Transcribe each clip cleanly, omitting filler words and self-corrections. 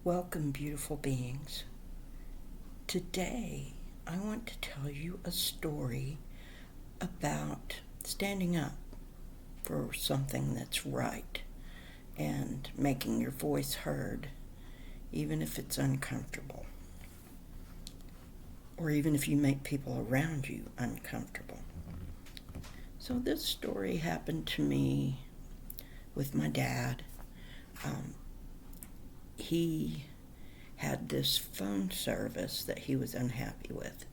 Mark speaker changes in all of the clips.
Speaker 1: Welcome, beautiful beings. Today, I want to tell you a story about standing up for something that's right and making your voice heard, even if it's uncomfortable, or even if you make people around you uncomfortable. So, this story happened to me with my dad. He had this phone service that he was unhappy with.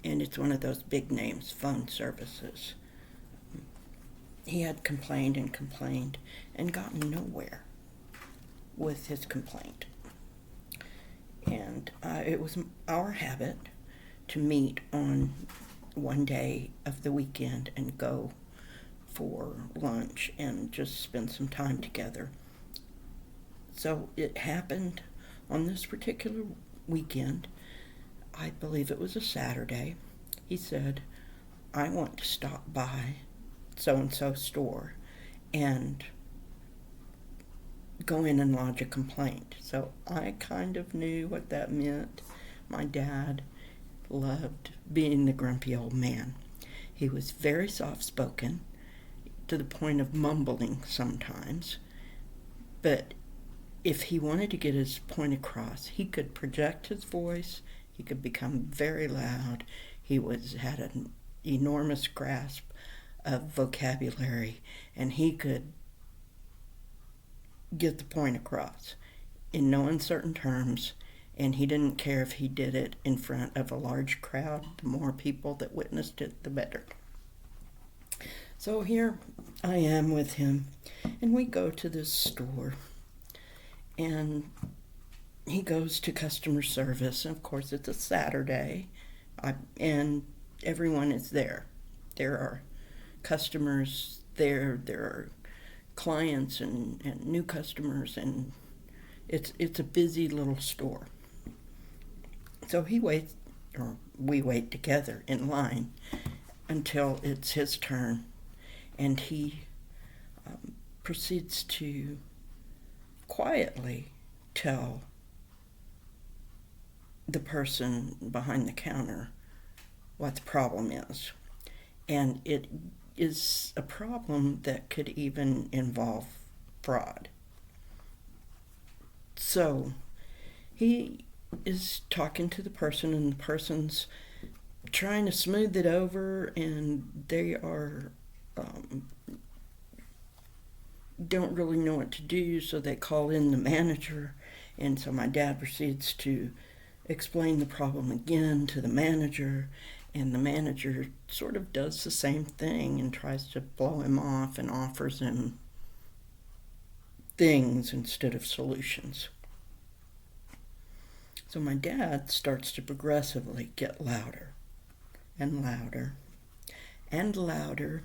Speaker 1: And it's one of those big names, phone services. He had complained and gotten nowhere with his complaint. And it was our habit to meet on one day of the weekend and go for lunch and just spend some time together. So it happened on this particular weekend. I believe it was a Saturday. He said, I want to stop by so and so store and go in and lodge a complaint. So I kind of knew what that meant. My dad loved being the grumpy old man. He was very soft spoken to the point of mumbling sometimes, but if he wanted to get his point across, he could project his voice. He could become very loud. Had an enormous grasp of vocabulary, and he could get the point across in no uncertain terms. And he didn't care if he did it in front of a large crowd. The more people that witnessed it, the better. So here I am with him, and we go to this store, and he goes to customer service. And of course, it's a Saturday, and everyone is there. There are customers there. There are clients and new customers, and it's a busy little store. So he waits, or we wait together in line until it's his turn, and he proceeds to quietly tell the person behind the counter what the problem is. And it is a problem that could even involve fraud. So he is talking to the person, and the person's trying to smooth it over, and they are don't really know what to do, so they call in the manager. And so my dad proceeds to explain the problem again to the manager, and the manager sort of does the same thing and tries to blow him off and offers him things instead of solutions. So my dad starts to progressively get louder and louder and louder,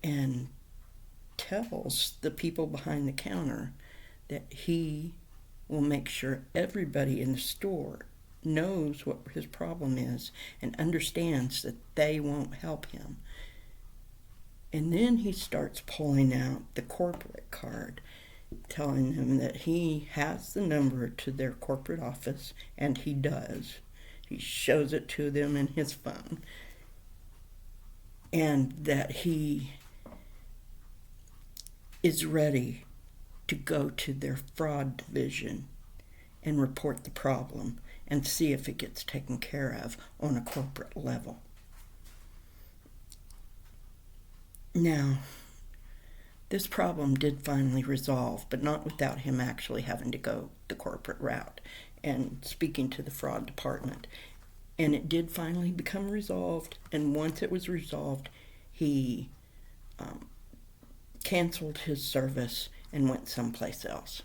Speaker 1: and tells the people behind the counter that he will make sure everybody in the store knows what his problem is and understands that they won't help him. And then he starts pulling out the corporate card, telling them that he has the number to their corporate office, and he does. He shows it to them in his phone, and that he is ready to go to their fraud division and report the problem and see if it gets taken care of on a corporate level. Now, this problem did finally resolve, but not without him actually having to go the corporate route and speaking to the fraud department. And it did finally become resolved, and once it was resolved, he canceled his service and went someplace else.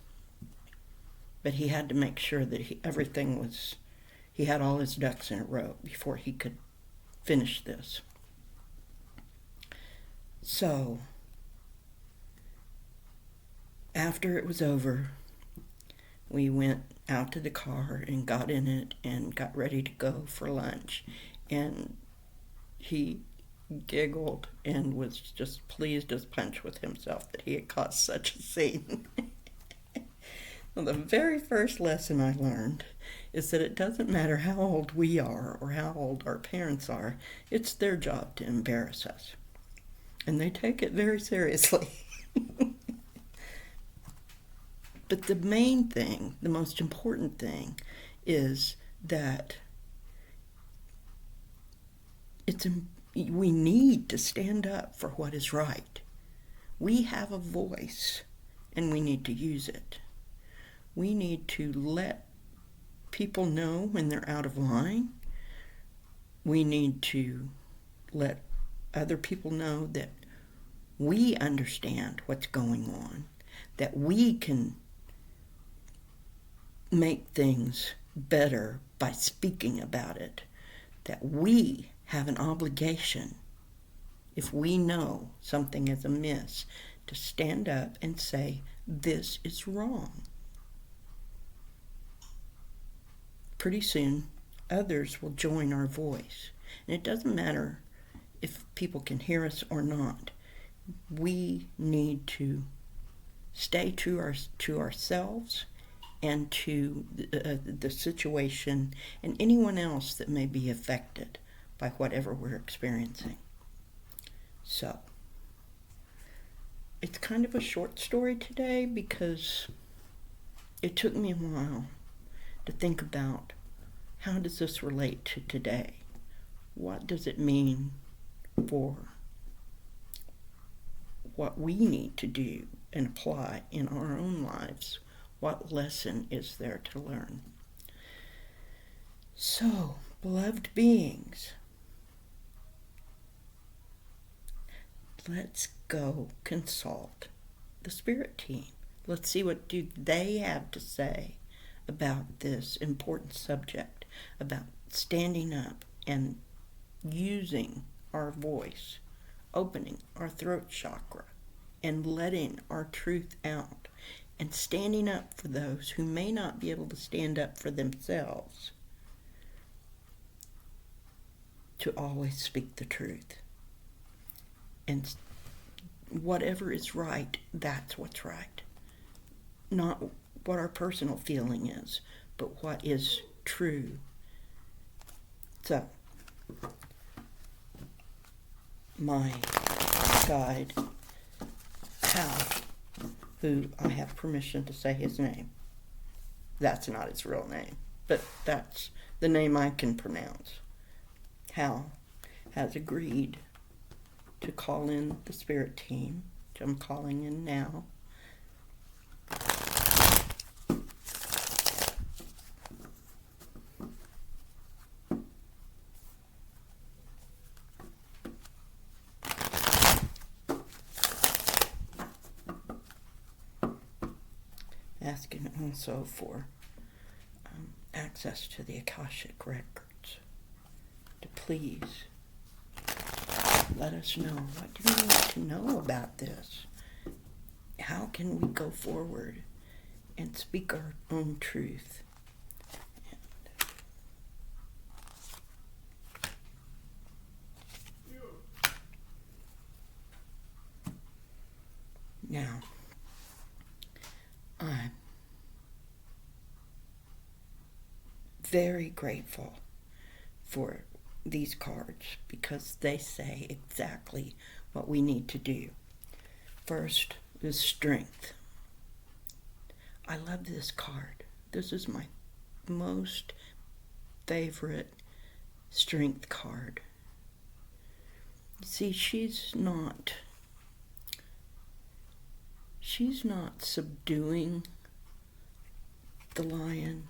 Speaker 1: But he had to make sure that he had all his ducks in a row before he could finish this. So, after it was over, we went out to the car and got in it and got ready to go for lunch. And he giggled and was just pleased as punch with himself that he had caused such a scene. Well, the very first lesson I learned is that it doesn't matter how old we are or how old our parents are, it's their job to embarrass us. And they take it very seriously. But the main thing, the most important thing, is that we need to stand up for what is right. We have a voice, and we need to use it. We need to let people know when they're out of line. We need to let other people know that we understand what's going on, that we can make things better by speaking about it, that we have an obligation, if we know something is amiss, to stand up and say, this is wrong. Pretty soon, others will join our voice. And it doesn't matter if people can hear us or not. We need to stay true to ourselves and to the situation and anyone else that may be affected by whatever we're experiencing. So, it's kind of a short story today because it took me a while to think about how does this relate to today? What does it mean for what we need to do and apply in our own lives? What lesson is there to learn? So, beloved beings, let's go consult the spirit team. Let's see what do they have to say about this important subject, about standing up and using our voice, opening our throat chakra, and letting our truth out, and standing up for those who may not be able to stand up for themselves, to always speak the truth. And whatever is right, that's what's right. Not what our personal feeling is, but what is true. So, my guide, Hal, who I have permission to say his name. That's not his real name, but that's the name I can pronounce. Hal has agreed to call in the spirit team, which I'm calling in now. Asking also for access to the Akashic records. To please let us know, what do we need to know about this? How can we go forward and speak our own truth? Now, I'm very grateful for these cards because they say exactly what we need to do. First is strength. I love this card. This is my most favorite strength card. See, she's not subduing the lion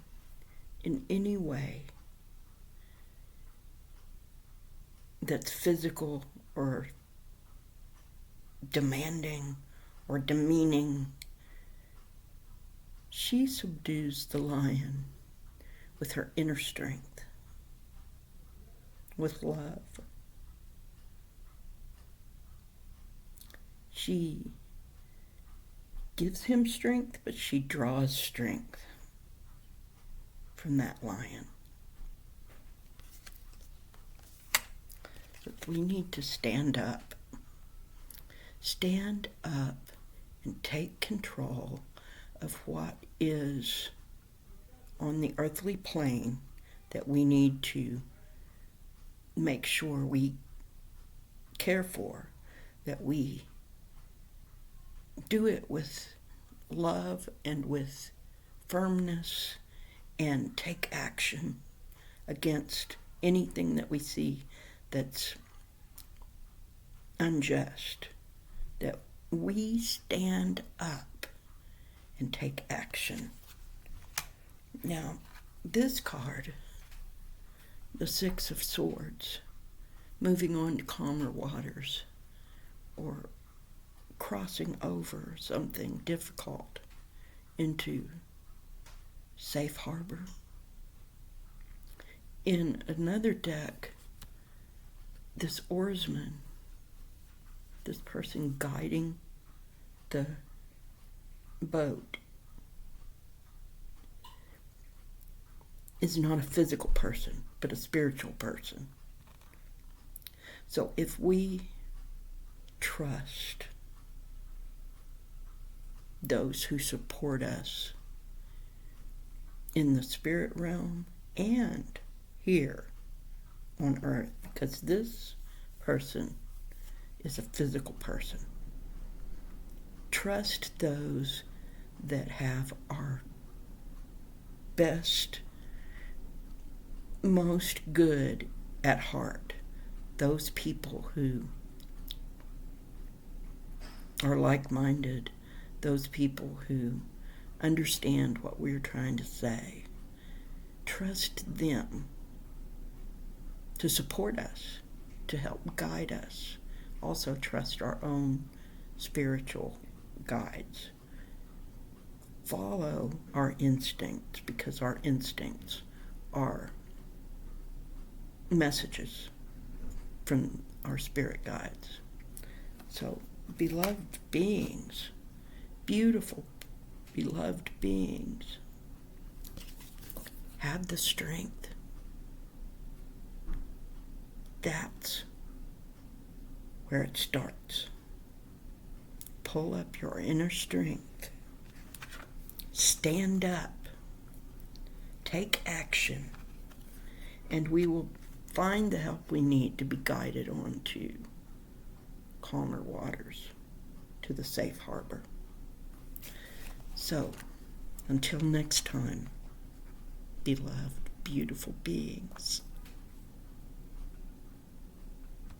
Speaker 1: in any way that's physical or demanding or demeaning. She subdues the lion with her inner strength, with love. She gives him strength, but she draws strength from that lion. But we need to stand up and take control of what is on the earthly plane that we need to make sure we care for, that we do it with love and with firmness and take action against anything that we see that's unjust, that we stand up and take action. Now, this card, the Six of Swords, moving on to calmer waters or crossing over something difficult into safe harbor. In another deck, this oarsman, this person guiding the boat, is not a physical person, but a spiritual person. So if we trust those who support us in the spirit realm and here on earth, because this person is a physical person. Trust those that have our best, most good at heart. Those people who are like-minded, those people who understand what we're trying to say. Trust them to support us, to help guide us. Also trust our own spiritual guides. Follow our instincts, because our instincts are messages from our spirit guides. So, beloved beings, beautiful, beloved beings, have the strength. That's where it starts. Pull up your inner strength. Stand up. Take action. And we will find the help we need to be guided on to calmer waters, to the safe harbor. So, until next time, beloved, beautiful beings.